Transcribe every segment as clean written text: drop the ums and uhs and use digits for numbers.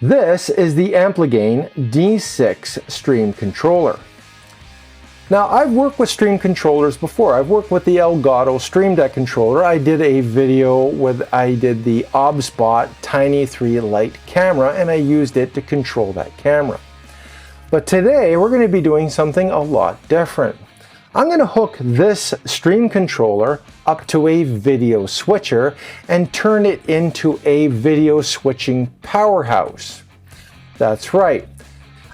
This is the Ampligame D6 stream controller. Now, I've worked with stream controllers before. I've worked with the Elgato Stream Deck controller. I did a video I did the OBS Tiny 3 Lite camera, and I used it to control that camera. But today we're going to be doing something a lot different. I'm going to hook this stream controller up to a video switcher and turn it into a video switching powerhouse. That's right.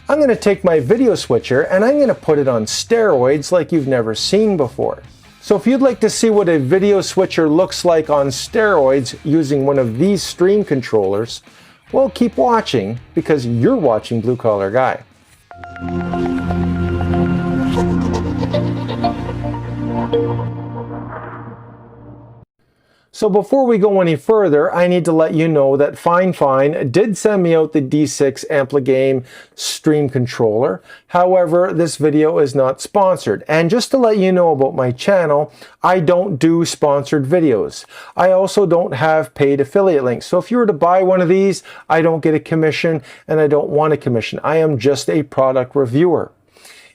I'm going to take my video switcher and I'm going to put it on steroids like you've never seen before. So if you'd like to see what a video switcher looks like on steroids using one of these stream controllers, well, keep watching because you're watching Blue Collar Guy. So before we go any further, I need to let you know that FIFINE did send me out the D6 Ampligame stream controller. However, this video is not sponsored. And just to let you know about my channel, I don't do sponsored videos. I also don't have paid affiliate links. So if you were to buy one of these, I don't get a commission and I don't want a commission. I am just a product reviewer.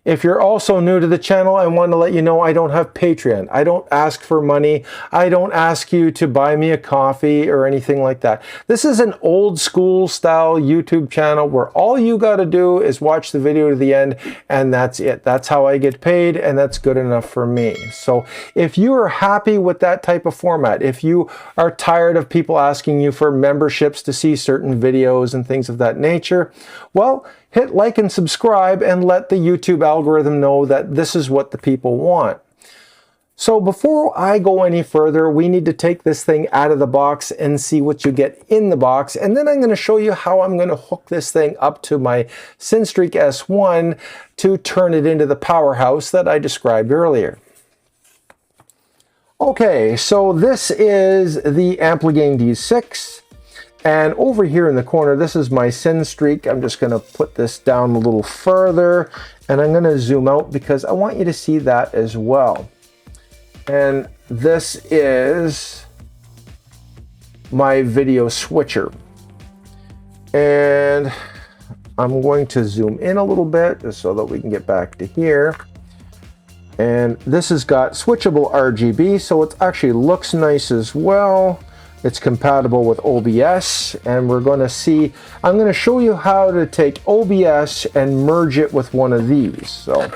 If you're also new to the channel, I want to let you know I don't have Patreon. I don't ask for money. I don't ask you to buy me a coffee or anything like that. This is an old school style YouTube channel where all you got to do is watch the video to the end and that's it. That's how I get paid and that's good enough for me. So if you are happy with that type of format, if you are tired of people asking you for memberships to see certain videos and things of that nature, well, hit like and subscribe and let the YouTube algorithm know that this is what the people want. So before I go any further, we need to take this thing out of the box and see what you get in the box. And then I'm going to show you how I'm going to hook this thing up to my Cinetreak S1 to turn it into the powerhouse that I described earlier. Okay, so this is the Ampligame D6. And over here in the corner, this is my Cinetreak. I'm just going to put this down a little further and I'm going to zoom out because I want you to see that as well. And this is my video switcher. And I'm going to zoom in a little bit just so that we can get back to here. And this has got switchable RGB, so it actually looks nice as well. It's compatible with OBS, and we're going to see, I'm going to show you how to take OBS and merge it with one of these. So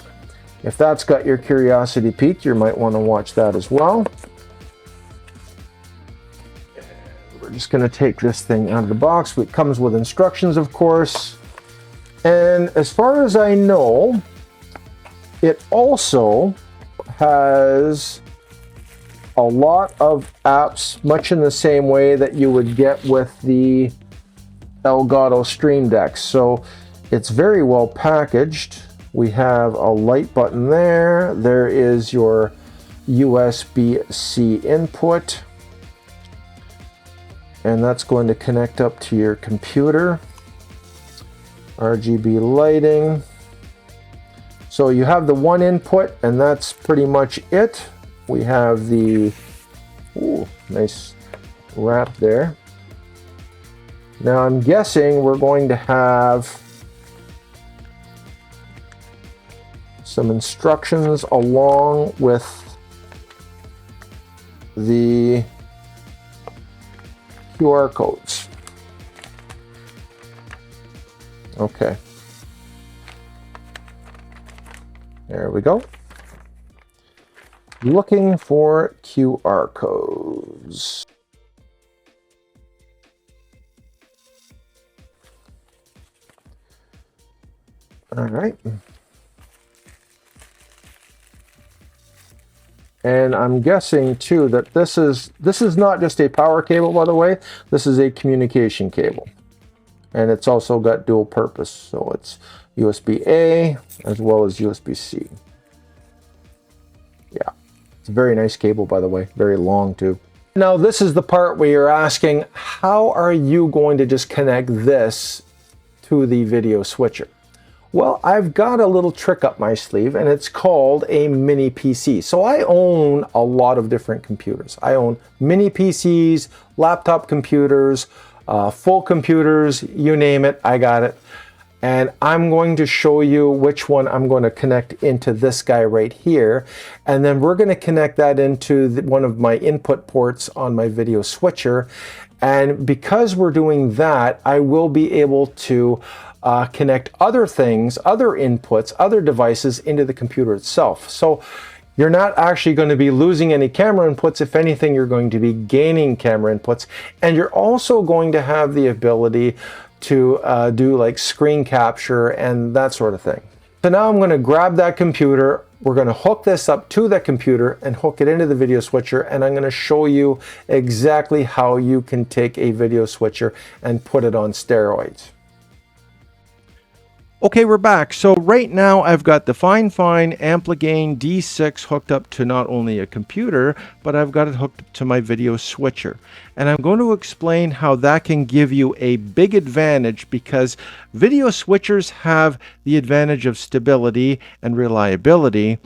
if that's got your curiosity piqued, you might want to watch that as well. We're just going to take this thing out of the box. It comes with instructions, of course. And as far as I know, it also has a lot of apps, much in the same way that you would get with the Elgato Stream Deck. So it's very well packaged. We have a light button there. There is your USB-C input. And that's going to connect up to your computer. RGB lighting. So you have the one input and that's pretty much it. We have the, ooh, nice wrap there. Now I'm guessing we're going to have some instructions along with the QR codes. Okay. There we go. Looking for QR codes. All right. And I'm guessing too that this is not just a power cable, by the way. This is a communication cable. And it's also got dual purpose. So it's USB-A as well as USB-C. Yeah. It's a very nice cable, by the way, very long too. Now this is the part where you're asking, how are you going to just connect this to the video switcher? Well, I've got a little trick up my sleeve and it's called a mini PC. So I own a lot of different computers. I own mini PCs, laptop computers, full computers, you name it, I got it. And I'm going to show you which one I'm going to connect into this guy right here. And then we're going to connect that into one of my input ports on my video switcher. And because we're doing that, I will be able to connect other things, other inputs, other devices into the computer itself. So you're not actually going to be losing any camera inputs. If anything, you're going to be gaining camera inputs. And you're also going to have the ability to do like screen capture and that sort of thing. So now I'm going to grab that computer. We're going to hook this up to that computer and hook it into the video switcher, and I'm going to show you exactly how you can take a video switcher and put it on steroids. Okay, we're back. So right now I've got the FIFINE Ampligame D6 hooked up to not only a computer, but I've got it hooked up to my video switcher. And I'm going to explain how that can give you a big advantage, because video switchers have the advantage of stability and reliability,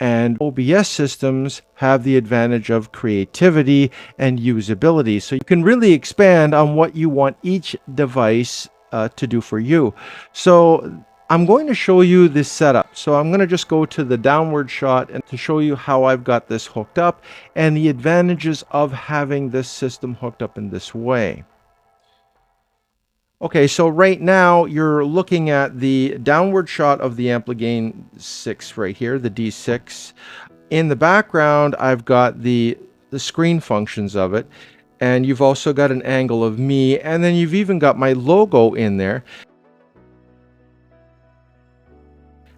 and OBS systems have the advantage of creativity and usability. So you can really expand on what you want each device to do for you. So I'm going to show you this setup. So I'm going to just go to the downward shot and to show you how I've got this hooked up and the advantages of having this system hooked up in this way. Okay, so right now you're looking at the downward shot of the Ampligame 6 right here, the D6. In the background, I've got the screen functions of it. And you've also got an angle of me, and then you've even got my logo in there.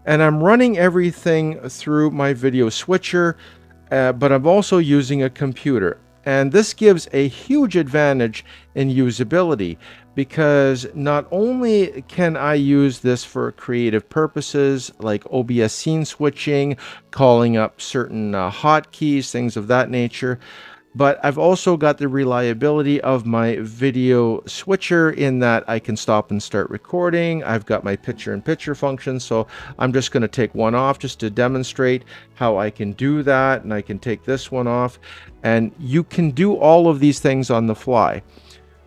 And I'm running everything through my video switcher, but I'm also using a computer. And this gives a huge advantage in usability, because not only can I use this for creative purposes like OBS scene switching, calling up certain hotkeys, things of that nature, but I've also got the reliability of my video switcher in that I can stop and start recording. I've got my picture-in-picture function, so I'm just going to take one off just to demonstrate how I can do that, and I can take this one off, and you can do all of these things on the fly.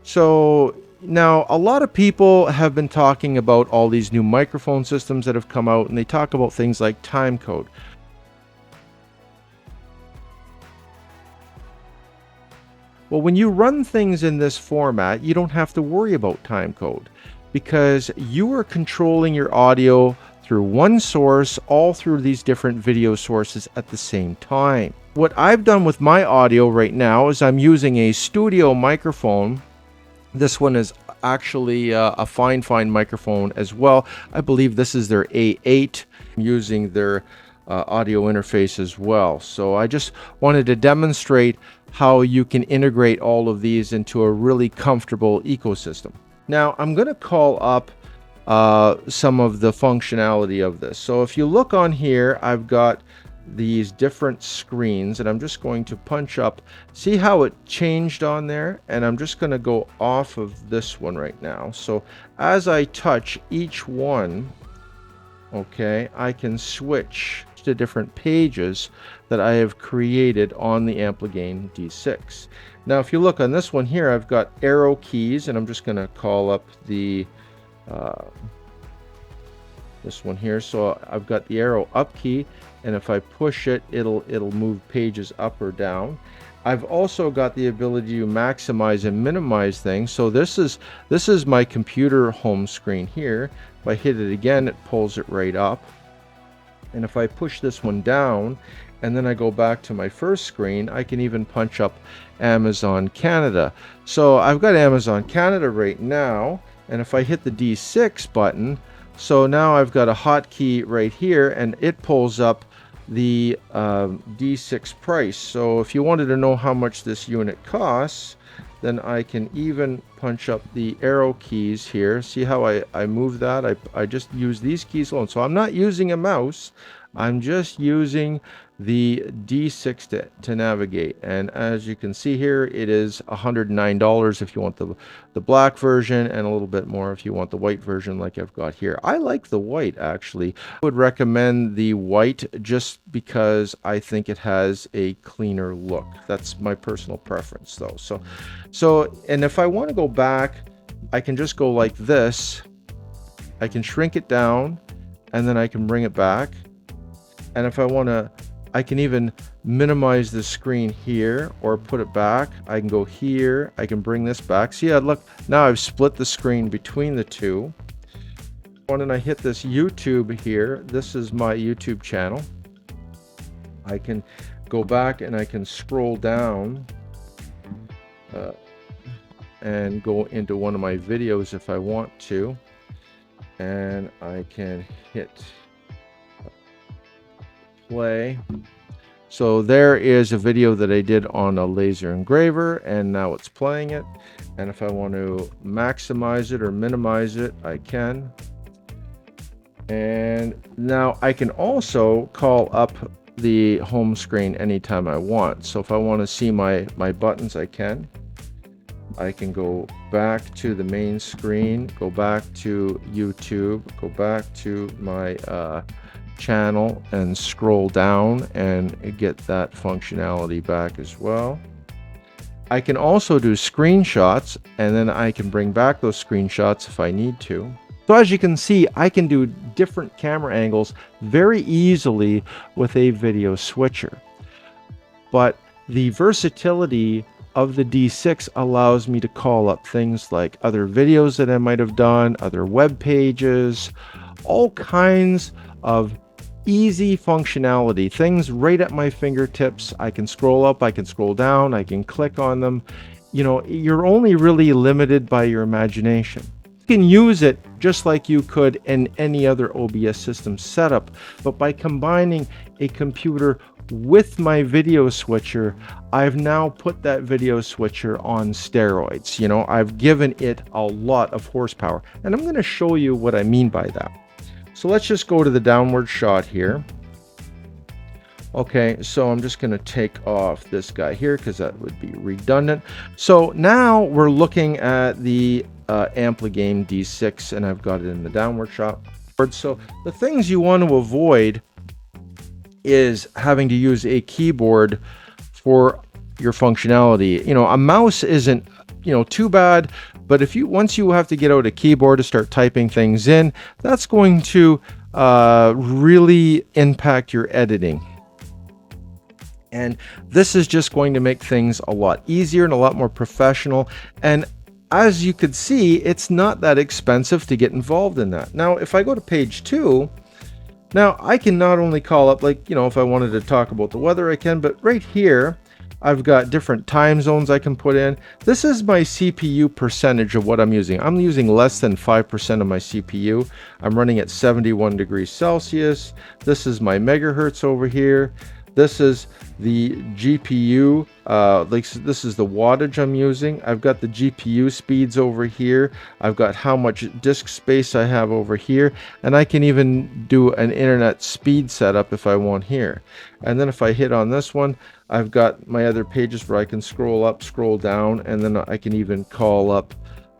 So now a lot of people have been talking about all these new microphone systems that have come out, and they talk about things like timecode. Well, when you run things in this format, you don't have to worry about timecode, because you are controlling your audio through one source all through these different video sources at the same time. What I've done with my audio right now is I'm using a studio microphone. This one is actually a FIFINE microphone as well. I believe this is their A8. I'm using their audio interface as well. So I just wanted to demonstrate how you can integrate all of these into a really comfortable ecosystem. Now I'm going to call up some of the functionality of this. So if you look on here, I've got these different screens, and I'm just going to punch up, see how it changed on there, and I'm just going to go off of this one right now. So as I touch each one, okay, I can switch to different pages that I have created on the Ampligame D6. Now if you look on this one here, I've got arrow keys, and I'm just going to call up the this one here. So I've got the arrow up key, and if I push it, it'll move pages up or down. I've also got the ability to maximize and minimize things. So this is my computer home screen here. If I hit it again, it pulls it right up. And if I push this one down and then I go back to my first screen, I can even punch up Amazon Canada. So I've got Amazon Canada right now, and if I hit the D6 button, so now I've got a hotkey right here, and it pulls up the D6 price. So if you wanted to know how much this unit costs, then I can even punch up the arrow keys here. See how I move that? I just use these keys alone. So I'm not using a mouse. I'm just using the D6 to navigate. And as you can see here, it is $109 if you want the black version, and a little bit more if you want the white version like I've got here. I like the white, actually. I would recommend the white just because I think it has a cleaner look. That's my personal preference though. So and if I want to go back, I can just go like this. I can shrink it down and then I can bring it back. And if I want to, I can even minimize the screen here or put it back. I can go here. I can bring this back. See, look, now I've split the screen between the two. When I hit this YouTube here, this is my YouTube channel. I can go back and I can scroll down and go into one of my videos if I want to. And I can hit play. So there is a video that I did on a laser engraver, and now it's playing it. And if I want to maximize it or minimize it, I can. And now I can also call up the home screen anytime I want. So if I want to see my buttons, I can go back to the main screen, go back to YouTube, go back to my channel and scroll down and get that functionality back as well. I can also do screenshots, and then I can bring back those screenshots if I need to. So as you can see, I can do different camera angles very easily with a video switcher. But the versatility of the D6 allows me to call up things like other videos that I might have done, other web pages, all kinds of easy functionality, things right at my fingertips. I can scroll up, I can scroll down, I can click on them. You know, you're only really limited by your imagination. You can use it just like you could in any other OBS system setup, but by combining a computer with my video switcher, I've now put that video switcher on steroids. You know, I've given it a lot of horsepower, and I'm going to show you what I mean by that. So let's just go to the downward shot here. Okay, so I'm just going to take off this guy here because that would be redundant. So now we're looking at the Ampligame D6, and I've got it in the downward shot. So the things you want to avoid is having to use a keyboard for your functionality. You know, a mouse isn't, you know, too bad, but if you once you have to get out a keyboard to start typing things in, that's going to really impact your editing. And this is just going to make things a lot easier and a lot more professional. And as you could see, it's not that expensive to get involved in that. Now, if I go to page 2, now I can not only call up, like, you know, if I wanted to talk about the weather, I can, but right here, I've got different time zones I can put in. This is my CPU percentage of what I'm using. I'm using less than 5% of my CPU. I'm running at 71 degrees Celsius. This is my megahertz over here. This is the GPU, this is the wattage I'm using. I've got the GPU speeds over here. I've got how much disk space I have over here. And I can even do an internet speed setup if I want here. And then if I hit on this one, I've got my other pages where I can scroll up, scroll down, and then I can even call up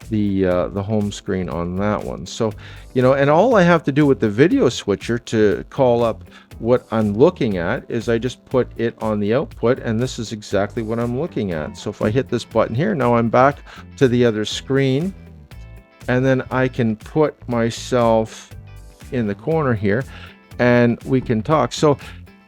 the home screen on that one. So, you know, and all I have to do with the video switcher to call up what I'm looking at is I just put it on the output, and this is exactly what I'm looking at. So if I hit this button here, now I'm back to the other screen, and then I can put myself in the corner here and we can talk. So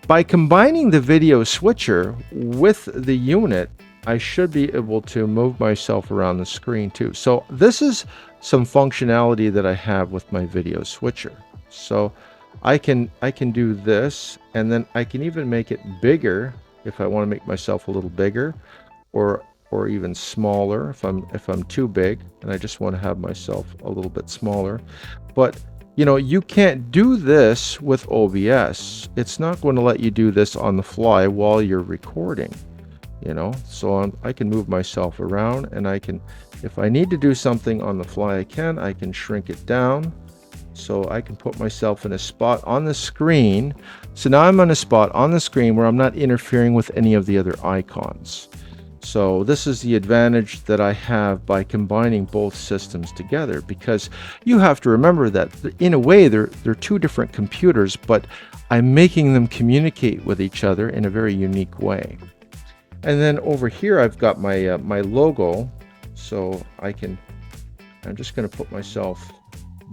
by combining the video switcher with the unit, I should be able to move myself around the screen too. So this is some functionality that I have with my video switcher. So I can do this, and then I can even make it bigger if I want to make myself a little bigger, or even smaller if I'm too big and I just want to have myself a little bit smaller. But you know, you can't do this with OBS. It's not going to let you do this on the fly while you're recording, you know. So I can move myself around, and I can, if I need to do something on the fly, I can shrink it down so I can put myself in a spot on the screen. So now I'm on a spot on the screen where I'm not interfering with any of the other icons. So this is the advantage that I have by combining both systems together, because you have to remember that in a way they're two different computers, but I'm making them communicate with each other in a very unique way. And then over here I've got my my logo, so I'm just going to put myself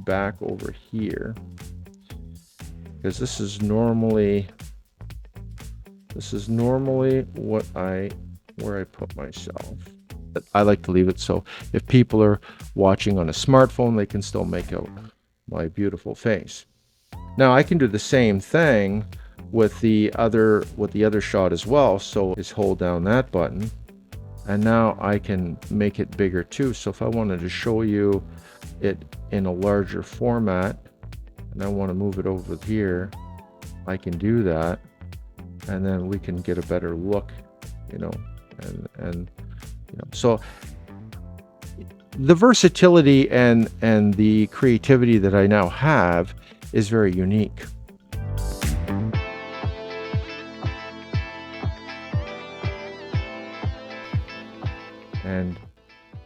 back over here, because this is normally where I put myself. But I like to leave it so if people are watching on a smartphone, they can still make out my beautiful face. Now I can do the same thing with the other shot as well. So just hold down that button, and now I can make it bigger too. So if I wanted to show you it in a larger format and I want to move it over here, I can do that, and then we can get a better look, you know. And you know, so the versatility and the creativity that I now have is very unique. And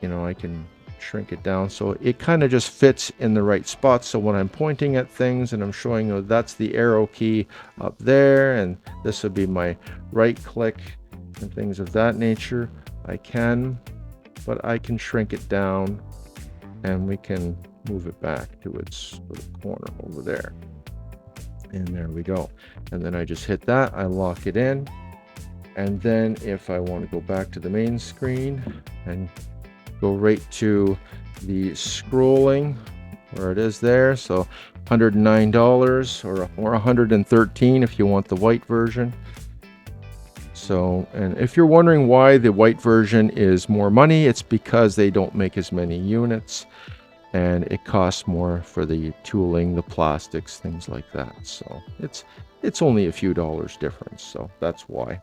you know, I can shrink it down so it kind of just fits in the right spot. So when I'm pointing at things and I'm showing you, that's the arrow key up there, and this would be my right click and things of that nature. I can shrink it down, and we can move it back to its corner over there, and there we go. And then I just hit that, I lock it in, and then if I want to go back to the main screen and go right to the scrolling where it is there, so $109 or $113 if you want the white version. So, and if you're wondering why the white version is more money, it's because they don't make as many units, and it costs more for the tooling, the plastics, things like that. So it's only a few dollars difference, so that's why.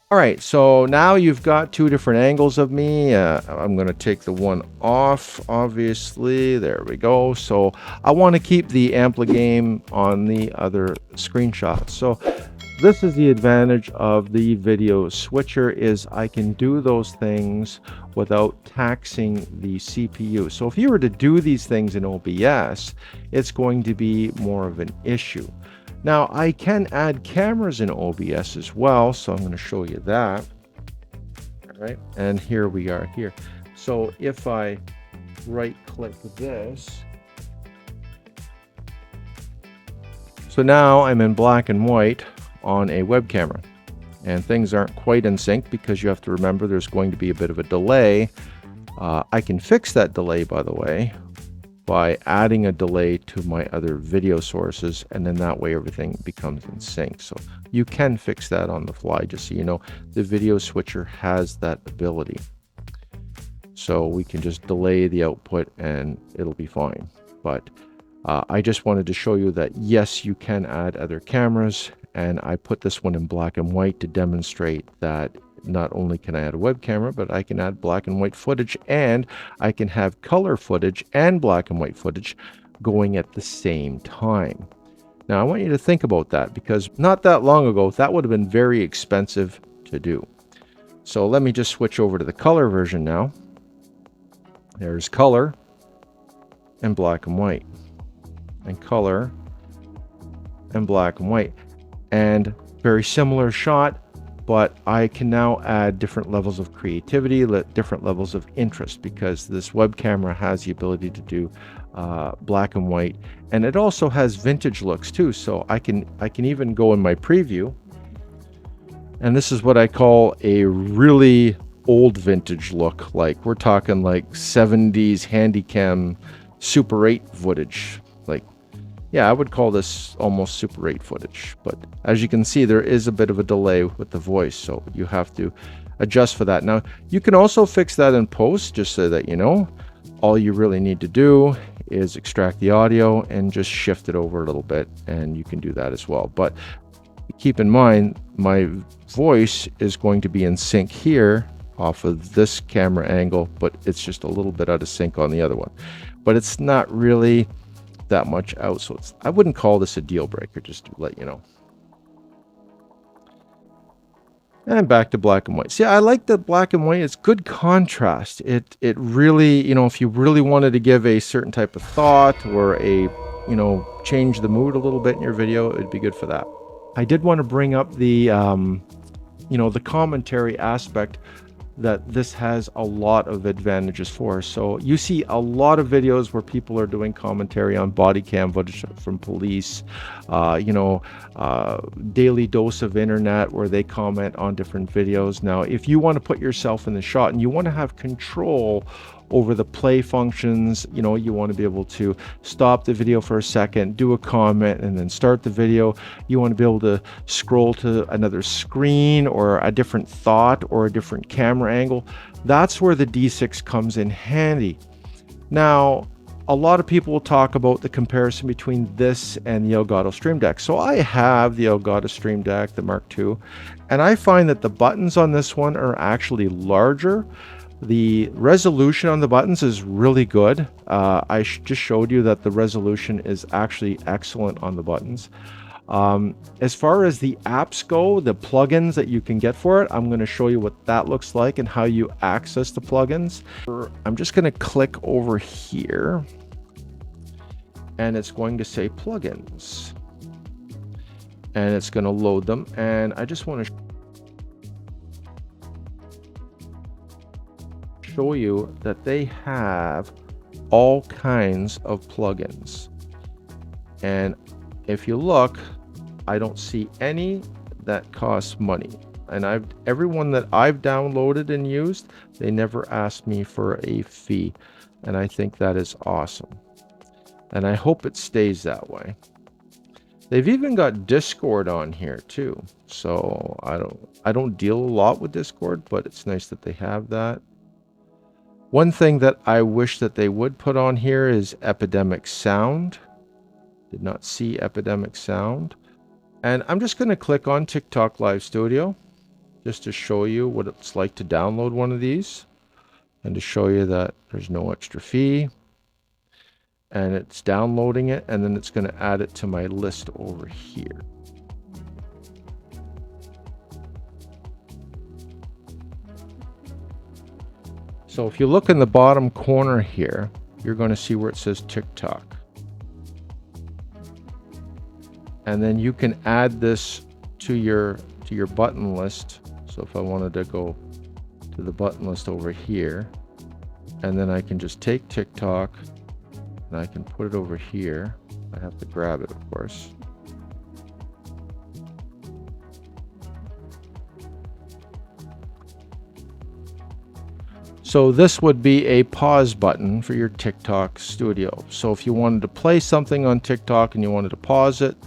All right, so now you've got two different angles of me. I'm going to take the one off, obviously. There we go. So I want to keep the Ampligame on the other screenshot. So this is the advantage of the video switcher, is I can do those things without taxing the CPU. So if you were to do these things in OBS, it's going to be more of an issue. Now I can add cameras in OBS as well, so I'm going to show you that. All right, and here we are here. So if I right click this, so now I'm in black and white on a web camera, and things aren't quite in sync because you have to remember there's going to be a bit of a delay. I can fix that delay, by the way, by adding a delay to my other video sources, and then that way everything becomes in sync. So you can fix that on the fly, just so you know. The video switcher has that ability, so we can just delay the output and it'll be fine. But I just wanted to show you that yes, you can add other cameras, and I put this one in black and white to demonstrate that not only can I add a web camera, but I can add black and white footage, and I can have color footage and black and white footage going at the same time. Now I want you to think about that, because not that long ago that would have been very expensive to do. So let me just switch over to the color version now. There's color and black and white, and color and black and white, and very similar shot, but I can now add different levels of creativity, different levels of interest, because this web camera has the ability to do black and white, and it also has vintage looks too. So I can even go in my preview, and this is what I call a really old vintage look. Like we're talking like 70s Handycam Super 8 footage. Like, yeah, I would call this almost Super 8 footage, but as you can see, there is a bit of a delay with the voice, so you have to adjust for that. Now, you can also fix that in post, just so that you know. All you really need to do is extract the audio and just shift it over a little bit, and you can do that as well. But keep in mind, my voice is going to be in sync here off of this camera angle, but it's just a little bit out of sync on the other one. But it's not really that much out. So I wouldn't call this a deal breaker, just to let you know. And back to black and white. See, I like the black and white. It's good contrast. It really, you know, if you really wanted to give a certain type of thought or a, you know, change the mood a little bit in your video, it'd be good for that. I did want to bring up the, you know, the commentary aspect that this has a lot of advantages for. So you see a lot of videos where people are doing commentary on body cam footage from police, you know, daily dose of internet where they comment on different videos. Now, if you want to put yourself in the shot and you want to have control over the play functions, you know, you want to be able to stop the video for a second, do a comment, and then start the video. You want to be able to scroll to another screen or a different thought or a different camera angle. That's where the D6 comes in handy. Now, a lot of people will talk about the comparison between this and the Elgato Stream Deck. So I have the Elgato Stream Deck, the Mark II, and I find that the buttons on this one are actually larger. The resolution on the buttons is really good. I just showed you that the resolution is actually excellent on the buttons. As far as the apps go, the plugins that you can get for it, I'm going to show you what that looks like and how you access the plugins. I'm just going to click over here and it's going to say plugins and it's going to load them, and I just want to show you that they have all kinds of plugins, and if you look, I don't see any that cost money, and everyone that I've downloaded and used, they never asked me for a fee, and I think that is awesome, and I hope it stays that way. They've even got Discord on here too, so I don't deal a lot with Discord, but it's nice that they have that. One thing that I wish that they would put on here is Epidemic Sound. Did not see Epidemic Sound. And I'm just going to click on TikTok Live Studio just to show you what it's like to download one of these and to show you that there's no extra fee. And it's downloading it, and then it's going to add it to my list over here. So if you look in the bottom corner here, you're going to see where it says TikTok. And then you can add this to your button list. So if I wanted to go to the button list over here, and then I can just take TikTok and I can put it over here. I have to grab it, of course. So this would be a pause button for your TikTok Studio. So if you wanted to play something on TikTok and you wanted to pause it,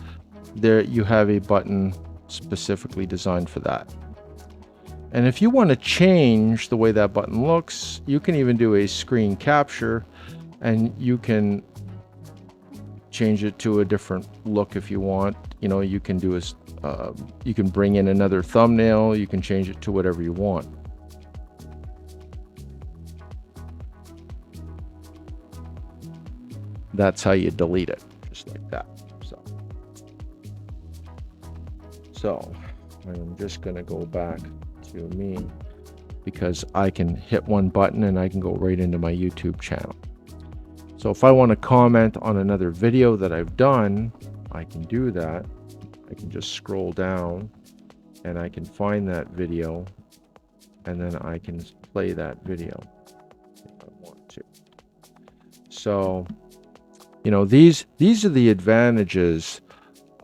there you have a button specifically designed for that. And if you want to change the way that button looks, you can even do a screen capture, and you can change it to a different look if you want. You know, you can do you can bring in another thumbnail, you can change it to whatever you want. That's how you delete it, just like that. So I'm just going to go back to me, because I can hit one button and I can go right into my YouTube channel. So if I want to comment on another video that I've done, I can do that. I can just scroll down and I can find that video, and then I can play that video if I want to. So, you know, these are the advantages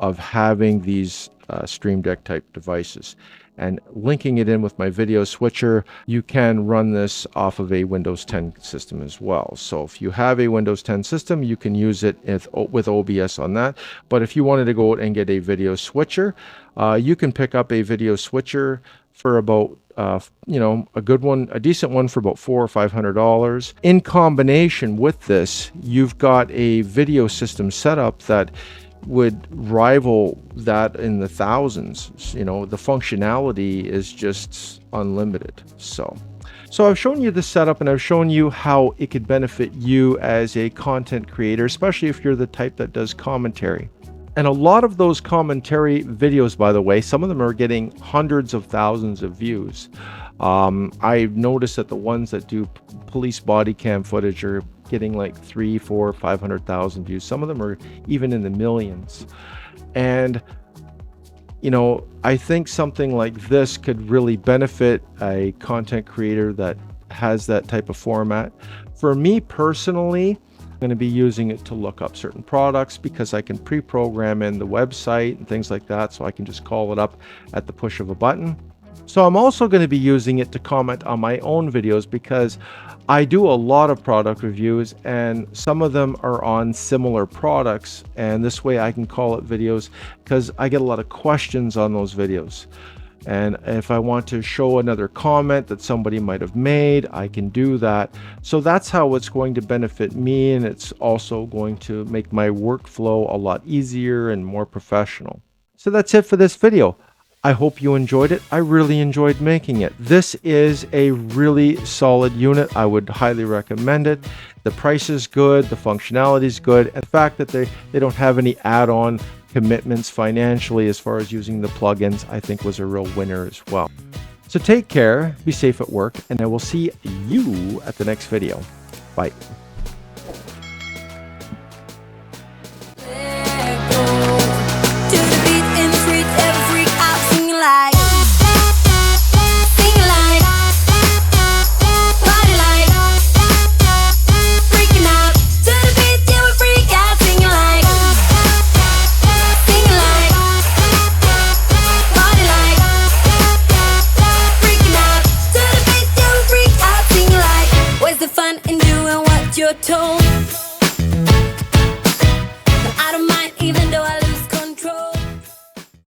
of having these Stream Deck type devices. And linking it in with my video switcher, you can run this off of a Windows 10 system as well. So if you have a Windows 10 system, you can use it with OBS on that. But if you wanted to go out and get a video switcher, you can pick up a video switcher for about you know, a good one, a decent one for about $400 or $500. In combination with this, you've got a video system setup that would rival that in the thousands. You know, the functionality is just unlimited. So So I've shown you the setup and I've shown you how it could benefit you as a content creator, especially if you're the type that does commentary. And a lot of those commentary videos, by the way, some of them are getting hundreds of thousands of views. I've noticed that the ones that do police body cam footage are getting like 300, 400, 500,000 views. Some of them are even in the millions. And you know, I think something like this could really benefit a content creator that has that type of format. For me personally, I'm going to be using it to look up certain products because I can pre-program in the website and things like that, so I can just call it up at the push of a button. So I'm also going to be using it to comment on my own videos because I do a lot of product reviews and some of them are on similar products, and this way I can call it videos because I get a lot of questions on those videos. And if I want to show another comment that somebody might have made, I can do that. So that's how it's going to benefit me, and it's also going to make my workflow a lot easier and more professional. So that's it for this video. I hope you enjoyed it. I really enjoyed making it. This is a really solid unit. I would highly recommend it. The price is good, the functionality is good, and the fact that they don't have any add-on commitments financially as far as using the plugins, I think was a real winner as well. So take care, be safe at work, and I will see you at the next video. Bye. You're told